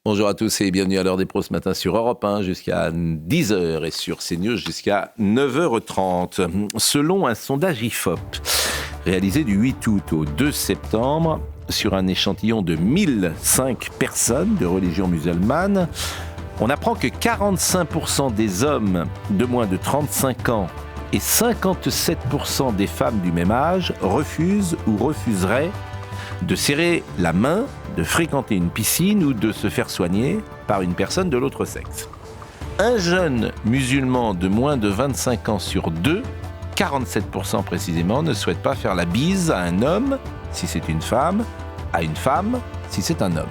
Bonjour à tous et bienvenue à l'heure des pros ce matin sur Europe 1 jusqu'à 10h et sur CNews jusqu'à 9h30. Selon un sondage IFOP réalisé du 8 août au 2 septembre sur un échantillon de 1005 personnes de religion musulmane, on apprend que 45% des hommes de moins de 35 ans et 57% des femmes du même âge refusent ou refuseraient de serrer la main, de fréquenter une piscine ou de se faire soigner par une personne de l'autre sexe. Un jeune musulman de moins de 25 ans sur deux, 47% précisément, ne souhaite pas faire la bise à un homme si c'est une femme, à une femme si c'est un homme.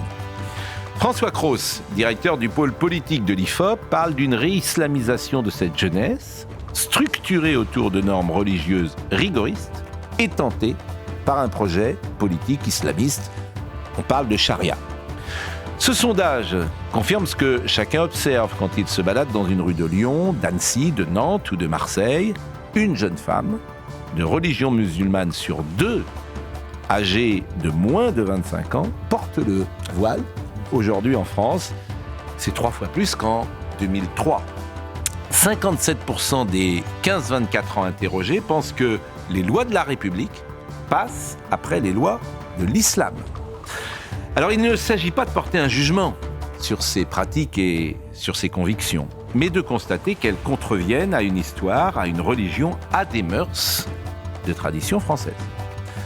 François Cros, directeur du pôle politique de l'IFOP, parle d'une réislamisation de cette jeunesse, structurée autour de normes religieuses rigoristes et tentée par un projet politique islamiste. On parle de charia. Ce sondage confirme ce que chacun observe quand il se balade dans une rue de Lyon, d'Annecy, de Nantes ou de Marseille. Une jeune femme de religion musulmane sur deux, âgée de moins de 25 ans, porte le voile. Aujourd'hui en France, c'est 3 fois plus qu'en 2003. 57% des 15-24 ans interrogés pensent que les lois de la République passent après les lois de l'islam. Alors il ne s'agit pas de porter un jugement sur ces pratiques et sur ces convictions, mais de constater qu'elles contreviennent à une histoire, à une religion, à des mœurs de tradition française.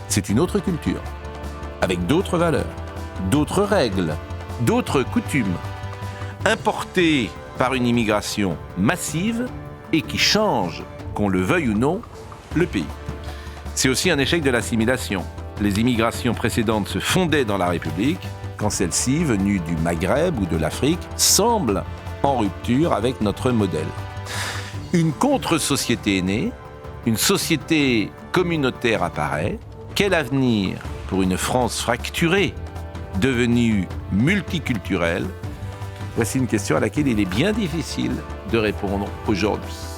C'est une autre culture, avec d'autres valeurs, d'autres règles, d'autres coutumes, importées par une immigration massive et qui change, qu'on le veuille ou non, le pays. C'est aussi un échec de l'assimilation. Les immigrations précédentes se fondaient dans la République, quand celle-ci, venue du Maghreb ou de l'Afrique, semble en rupture avec notre modèle. Une contre-société est née, une société communautaire apparaît. Quel avenir pour une France fracturée, devenue multiculturelle ? Voici une question à laquelle il est bien difficile de répondre aujourd'hui.